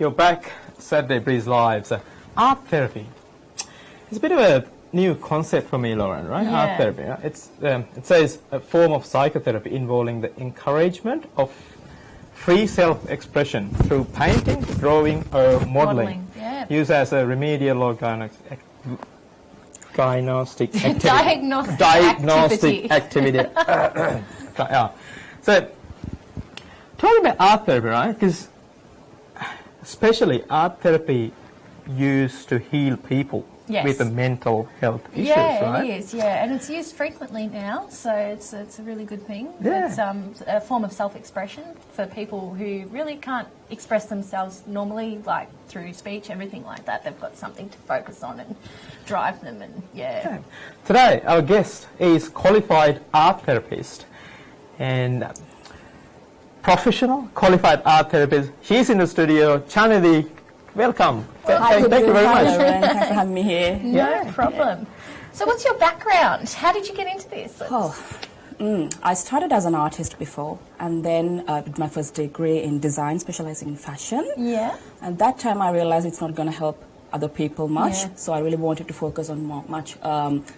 you're back, Staurday Breeze Live. So, art therapy. It's a bit of a new concept for me, Lauren, right? Yeah. Art therapy. Right? It says a form of psychotherapy involving the encouragement of free self-expression through painting, drawing, or modeling. Yeah. Used as a remedial or diagnostic activity. Diagnostic activity. Yeah. So, talking about art therapy, right? Because especially art therapy used to heal people Yes. with the mental health issues, Yeah, right? it is, yeah. And it's used frequently now, so it's a really good thing. Yeah. It's a form of self-expression for people who really can't express themselves normally, like through speech, everything like that. They've got something to focus on and drive them, and yeah. Today, our guest is qualified art therapist and professional qualified art therapist. She's in the studio. Chanudi, welcome. Hi, Thank you very much. Lauren. Thanks for having me here. No problem. So what's your background? How did you get into this? I started as an artist before, and then did my first degree in design, specializing in fashion. Yeah. And that time I realized it's not going to help other people much, Yeah. so I really wanted to focus on much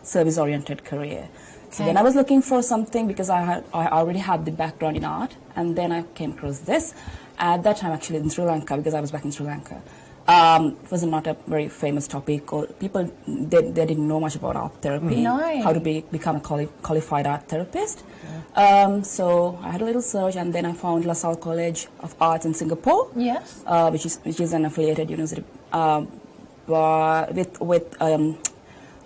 service-oriented career. So Okay. then I was looking for something because I already had the background in art, and then I came across this. At that time, actually, in Sri Lanka, because I was back in Sri Lanka. It was not a very famous topic, or people they didn't know much about art therapy, No. how to become a qualified art therapist. So I had a little search, and then I found LaSalle College of Arts in Singapore, Yes. which is an affiliated university with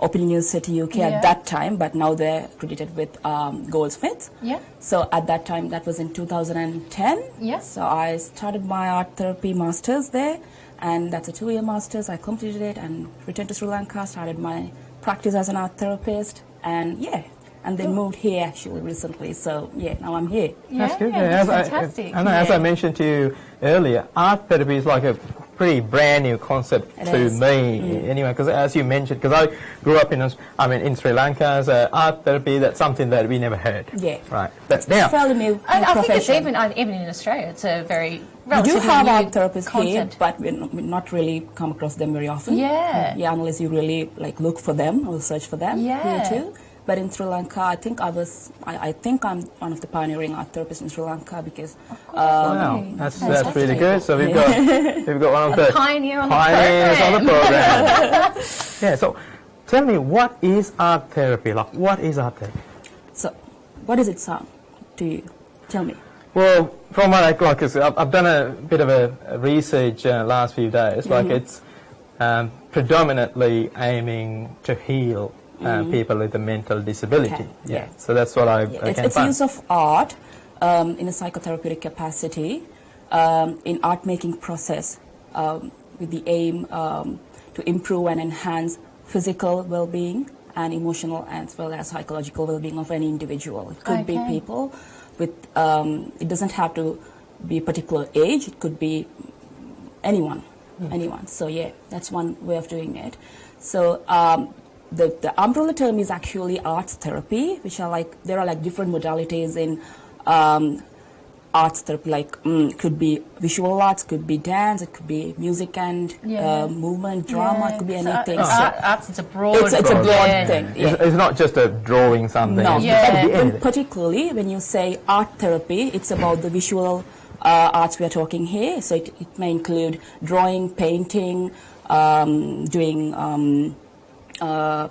Open University UK Yeah. at that time, but now they're credited with Goldsmiths. Yeah. So at that time, that was in 2010. Yeah. So I started my art therapy masters there, and that's a 2-year masters. I completed it and returned to Sri Lanka, started my practice as an art therapist, and then moved here actually recently. So now I'm here. That's good. Yeah, that's As fantastic. I know, as I mentioned to you earlier, art therapy is like a pretty brand new concept It to is. me. Anyway, because as you mentioned, because I grew up in Sri Lanka, as art therapy, that's something that we never heard. Yeah. Right. But now, It's fairly new I think it's profession. even in Australia, it's a very We do relatively have new art therapists here, concept. but we're not really come across them very often. Yeah. Yeah, unless you really like look for them or search for them Yeah. here too. But in Sri Lanka, I think I'm one of the pioneering art therapists in Sri Lanka because wow, that's really Fantastic. good. So we've got one of the pioneer on the pioneers on the program. program. Yeah. So tell me, what is art therapy? Like, what is art therapy? So, what does it sound to you? Tell me. Well, from what I've done a bit of a research last few days. Like, it's predominantly aiming to heal people with a mental disability. Okay, Yeah. yeah. So that's what I can It's find. use of art in a psychotherapeutic capacity in art making process with the aim to improve and enhance physical well-being and emotional as well as psychological well-being of any individual. It could be Okay. people with it doesn't have to be a particular age. It could be anyone. So that's one way of doing it. So the umbrella term is actually arts therapy, which are there are different modalities in arts therapy. Could be visual arts, could be dance, it could be music and movement, drama, it could be anything. Arts is a broad. It's a broad thing. Yeah. It's not just a drawing something. No, It Yeah. can be anything. particularly when you say art therapy, it's about the visual arts we are talking here. So it may include drawing, painting, doing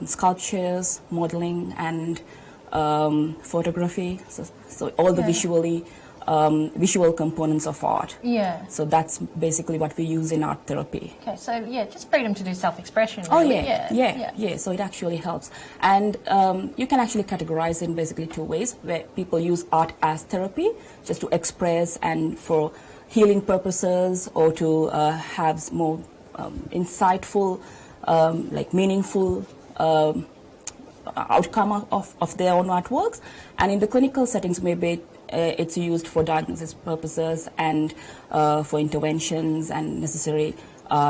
sculptures, modeling, and photography. So all the visual components of art. Yeah. So that's basically what we use in art therapy. Okay, so just freedom to do self-expression. Oh Really. yeah. So it actually helps, and you can actually categorize in basically 2 ways where people use art as therapy, just to express and for healing purposes, or to have more insightful, meaningful outcome of their own artworks. And in the clinical settings, maybe it's used for diagnosis purposes and for interventions and necessary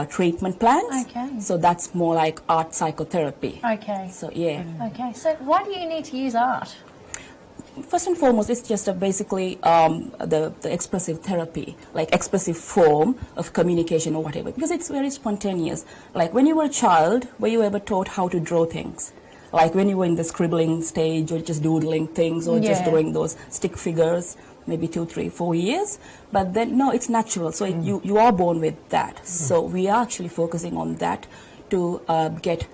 treatment plans. Okay. So that's more like art psychotherapy. Okay. So yeah. Okay, so why do you need to use art? first and foremost, it's just basically the expressive therapy, like expressive form of communication or whatever, because it's very spontaneous. Like when you were a child, were you ever taught how to draw things? Like when you were in the scribbling stage or just doodling things or just drawing those stick figures, maybe 2, 3, 4 years. But then, no, it's natural. So you are born with that. So we are actually focusing on that to get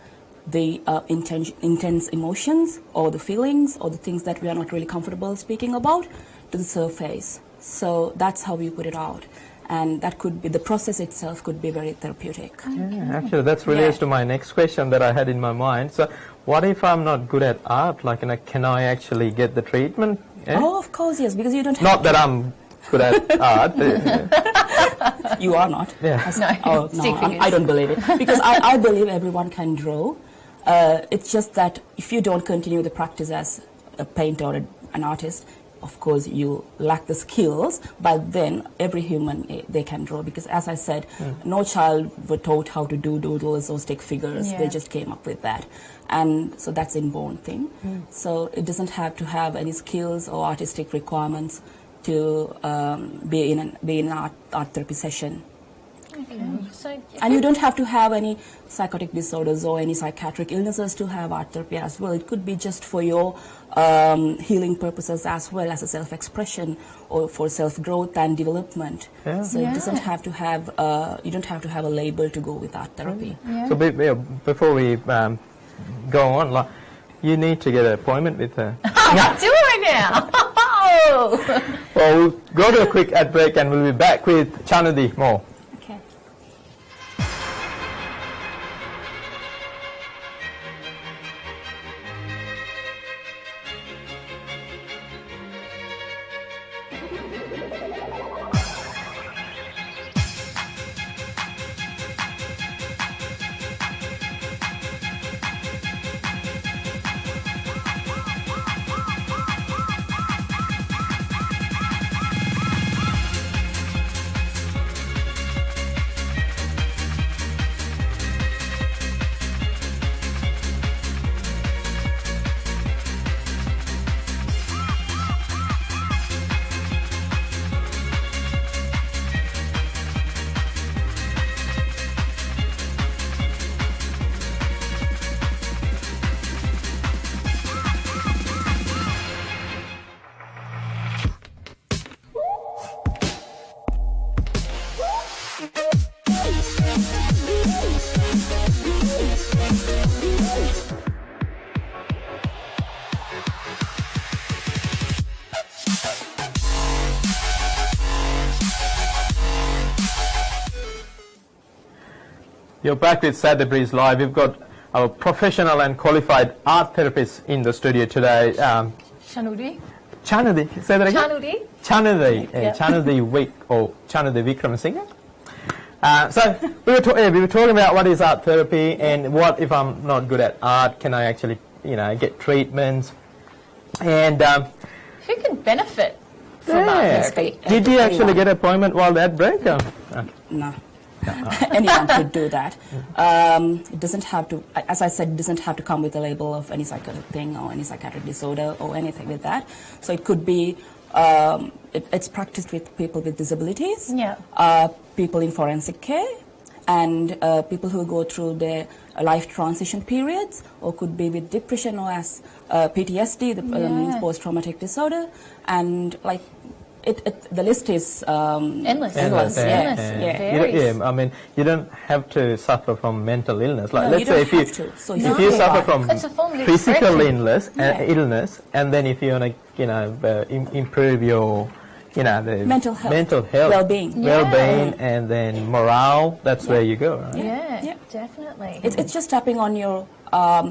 the intense emotions or the feelings or the things that we are not really comfortable speaking about to the surface. So that's how we put it out. And that could be, the process itself could be very therapeutic. Yeah, actually, that's relates to my next question that I had in my mind. So what if I'm not good at art? Like, can I actually get the treatment? Yeah? Oh, of course, yes, because you don't have Not that I'm good at art. You are not. Yeah. No, I don't believe it. Because I believe everyone can draw. It's just that if you don't continue the practice as a painter or an artist, of course you lack the skills, but then every human, they can draw. Because as I said, no child were taught how to do doodles or stick figures. They just came up with that. And so that's an inborn thing. So it doesn't have to have any skills or artistic requirements to be in an art therapy session. Okay. So, And you don't have to have any psychotic disorders or any psychiatric illnesses to have art therapy as well. It could be just for your healing purposes as well as a self-expression or for self-growth and development. Yeah. So it doesn't have to have, you don't have to have a label to go with art therapy. So before we go on, like, you need to get an appointment with her. do it now. Well, we'll go to a quick ad break and we'll be back with Chanudi more. Okay. You're back with Staurday Breeze Live. We've got our professional and qualified art therapist in the studio today. Chanudi. Chanudi, say that again? Chanudi. Chanudi, Yeah. Chanudi Week or Chanudi Vikramasinghe. So we were talking about what is art therapy and what if I'm not good at art, can I actually, get treatments? And Who can benefit from art therapy? did you actually get an appointment while at break? Okay. No. Anyone could do that. It doesn't have to, as I said, it doesn't have to come with a label of any psychotic thing or any psychiatric disorder or anything with that. So it could be, it's practiced with people with disabilities, people in forensic care, and people who go through their life transition periods, or could be with depression or as PTSD, the post-traumatic disorder, and like, the list is endless. I mean, you don't have to suffer from mental illness. Like, No, let's say if you suffer from It's a form of physical expression. illness, and then if you want to, improve your, the Mental health. well-being, and then morale. That's where you go, right? Yeah, definitely. It's just tapping on your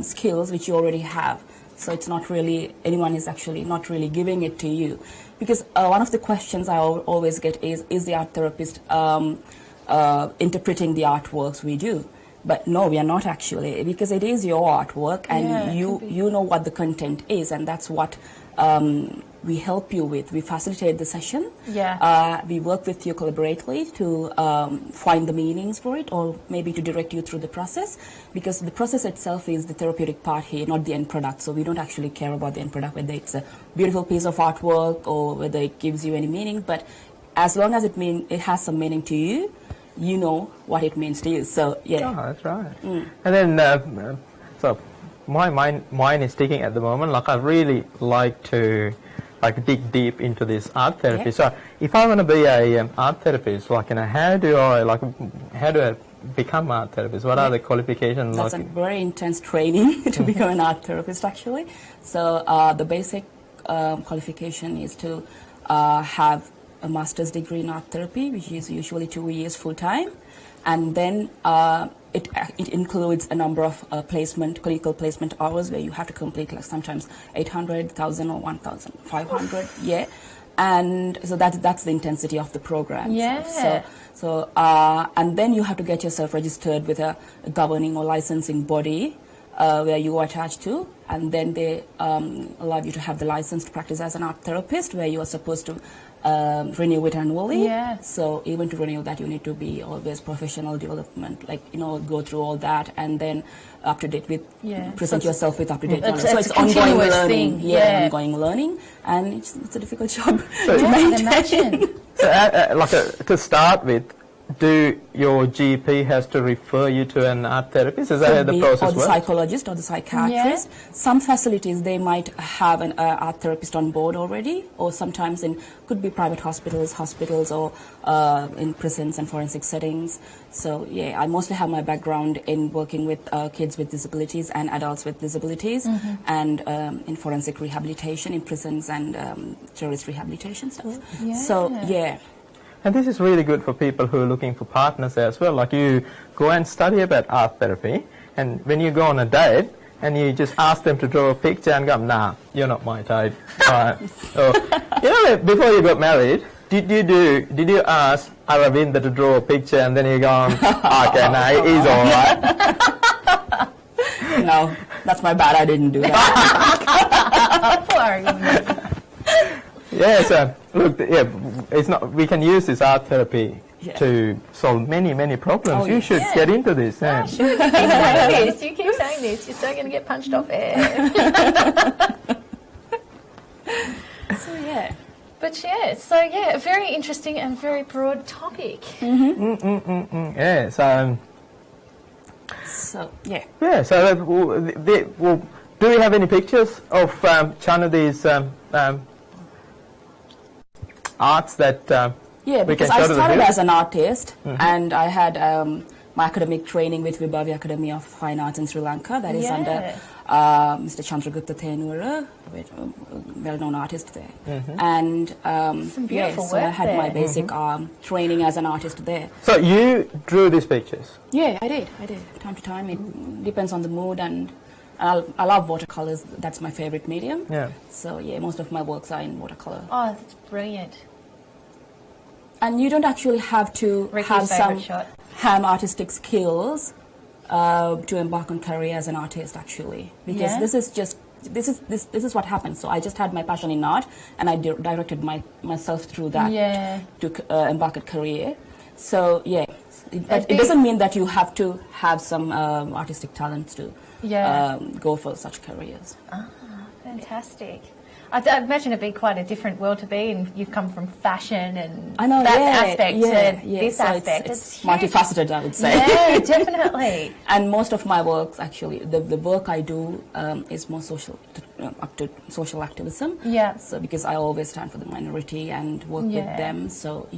skills which you already have. So it's not really, anyone is actually not really giving it to you. Because one of the questions I always get is the art therapist interpreting the artworks we do? But no, we are not actually, because it is your artwork and you know what the content is, and that's what we help you with. We facilitate the session. Yeah. We work with you collaboratively to find the meanings for it, or maybe to direct you through the process, because the process itself is the therapeutic part here, not the end product. So we don't actually care about the end product, whether it's a beautiful piece of artwork or whether it gives you any meaning. But as long as it has some meaning to you, you know what it means to you. So yeah. Oh, that's right. And then, so my mind is ticking at the moment. Like, I really like to dig deep into this art therapy. Yeah. So if I want to be a art therapist, like, how do I become art therapist? What are the qualifications? That's a very intense training to become an art therapist, actually. So the basic qualification is to have a master's degree in art therapy, which is usually 2 years full time, and then it includes a number of clinical placement hours where you have to complete, like, sometimes 800, 1,000 or 1,500. Yeah, and so that's the intensity of the program. Yeah. So and then you have to get yourself registered with a governing or licensing body where you are attached to, and then they allow you to have the license to practice as an art therapist, where you are supposed to renew it annually. Yeah. So even to renew that, you need to be always professional development, like, go through all that, and then up to date with, present yourself with up to date knowledge. So it's ongoing learning. Yeah, ongoing learning, and it's a difficult job So to maintain. So to start with, do your GP has to refer you to an art therapist? Is that how the process works? Or the works? psychologist or the psychiatrist. Yeah. Some facilities, they might have an art therapist on board already, or sometimes could be private hospitals, or in prisons and forensic settings. So yeah, I mostly have my background in working with kids with disabilities and adults with disabilities, and in forensic rehabilitation in prisons and terrorist rehabilitation stuff. Yeah. So yeah. And this is really good for people who are looking for partners as well. Like, you go and study about art therapy, and when you go on a date and you just ask them to draw a picture and go, nah, you're not my type. Right. Or, before you got married, did you ask Aravinda to draw a picture, and then you go, okay, nah, he's all right? No, that's my bad. I didn't do that. Poor Aravinda. Yeah, so look, it's not. We can use this art therapy to solve many problems. You should get into this. Oh, sure, you keep saying this. You keep saying this. You're still going to get punched off air. So yeah. But a very interesting and very broad topic. Yeah. So yeah. Yeah. So do we have any pictures of Chanudi's arts that we because can show I to the started viewers? as an artist, and I had my academic training with Vibhavi Academy of Fine Arts in Sri Lanka. That is under Mr. Chandragupta Thenura, a well-known artist there. And some beautiful so I work had there. my basic training as an artist there. So you drew these pictures? Yeah, I did. Time to time. It depends on the mood, and I love watercolors. That's my favorite medium. Yeah. So yeah, most of my works are in watercolor. Oh, that's brilliant. And you don't actually have to Ricky's have some shot. artistic skills to embark on career as an artist, actually, because this is what happens. So I just had my passion in art, and I directed myself through that to embark a career. So yeah, it doesn't mean that you have to have some artistic talents to go for such careers. Ah, fantastic. I imagine it'd be quite a different world to be, and you've come from fashion and aspect to this so aspect. It's huge. multifaceted, I would say. Yeah, definitely. And most of my works, actually, the work I do is more up to social activism. Yeah. So because I always stand for the minority and work with them. So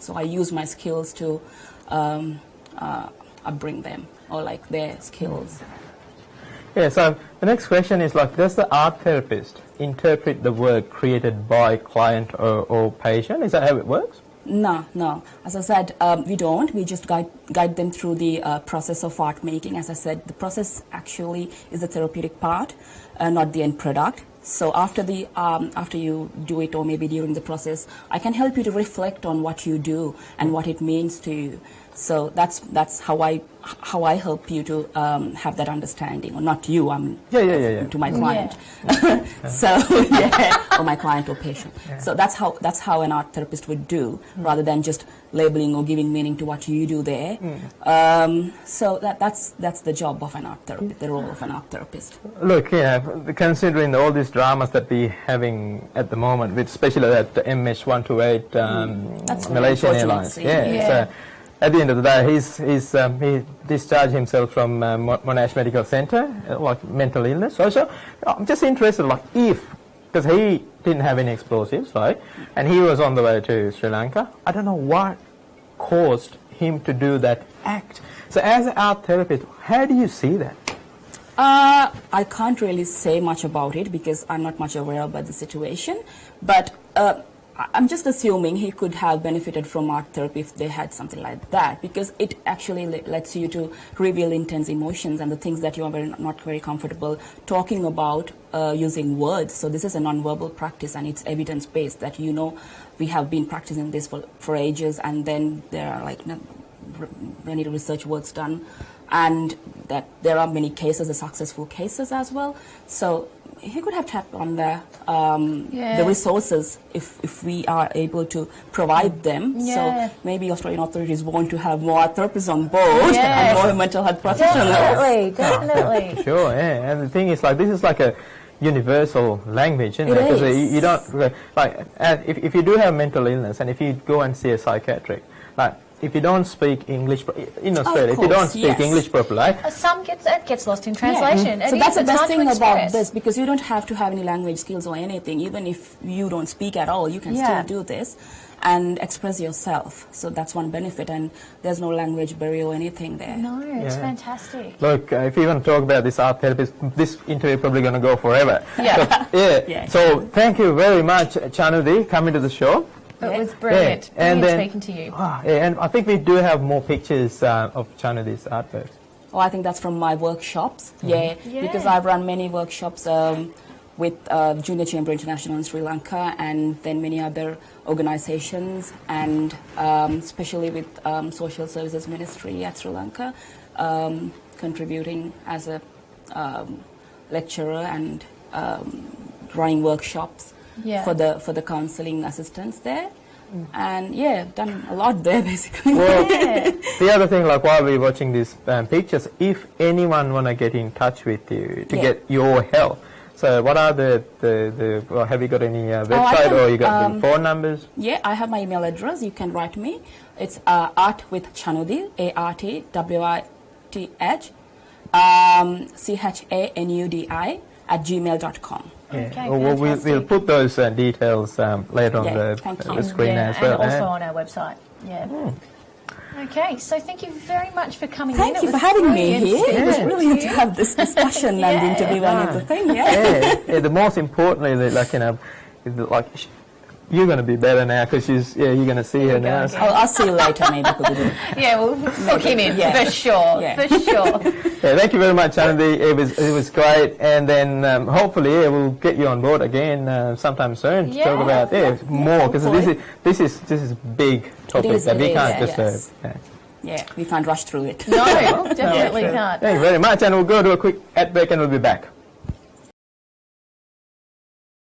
so I use my skills to upbring them, or like their skills. Yeah, so the next question is, like, does the art therapist interpret the work created by client or patient? Is that how it works? No. As I said, we don't. We just guide them through the process of art making. As I said, the process actually is the therapeutic part, not the end product. So after you do it, or maybe during the process, I can help you to reflect on what you do and what it means to you. So that's how I help you to have that understanding, or not you, to my client. So or my client or patient. So that's how an art therapist would do, rather than just labeling or giving meaning to what you do there. So that's the job of an art therapist, the role of an art therapist. Look, considering all these dramas that we're having at the moment, with especially that MH128 Malaysian Airlines. So at the end of the day, he discharged himself from Monash Medical Centre, like mental illness. So I'm just interested, like because he didn't have any explosives, right? And he was on the way to Sri Lanka. I don't know what caused him to do that act. So as an art therapist, how do you see that? I can't really say much about it because I'm not much aware about the situation, but I'm just assuming he could have benefited from art therapy if they had something like that, because it actually lets you to reveal intense emotions and the things that you are not very comfortable talking about using words. So this is a non-verbal practice, and it's evidence-based that, we have been practicing this for ages, and then there are many research works done, and that there are many cases, the successful cases as well. So he could have tapped on the resources if we are able to provide them. So maybe Australian authorities want to have more therapists on board and more mental health professionals. Definitely. For sure, yeah. And the thing is, this is like a universal language, isn't it? Because you don't, if you do have mental illness, and if you go and see a psychiatric, if you don't speak English in Australia, if you don't speak English properly, some gets lost in translation. So that's the best thing about this, because you don't have to have any language skills or anything. Even if you don't speak at all, you can still do this and express yourself. So that's one benefit, and there's no language barrier or anything there. No, it's fantastic. Look, if you want to talk about this art therapist, this interview is probably going to go forever. So thank you very much, Chanudi, coming to the show. It was brilliant. And then, speaking to you. And I think we do have more pictures of Chanudi's artworks. Oh, I think that's from my workshops. Because I've run many workshops with Junior Chamber International in Sri Lanka, and then many other organizations, and especially with Social Services Ministry at Sri Lanka, contributing as a lecturer and running workshops for the counseling assistants there. And done a lot there basically. Well, the other thing, while we're watching these pictures, if anyone want to get in touch with you to get your help, so what are have you got any website or you got the phone numbers? Yeah, I have my email address. You can write me. It's artwithchanudi, ARTWITH, CHANUDI @gmail.com. Okay, we'll put those details later on the screen as well. And also on our website. Okay, so thank you very much for coming in. Thank you for having me here. It was brilliant to have this discussion and interview and everything. The most importantly, you're going to be better now because you're going to see her now. I'll see you later, maybe. We'll book him in for sure. For sure. Thank you very much, Chanudi. It was great, and then hopefully we'll get you on board again sometime soon to talk about more, because this is big topic that we can't just. We can't rush through it. No, definitely can't. Thank you very much, and we'll go to a quick ad break and we'll be back.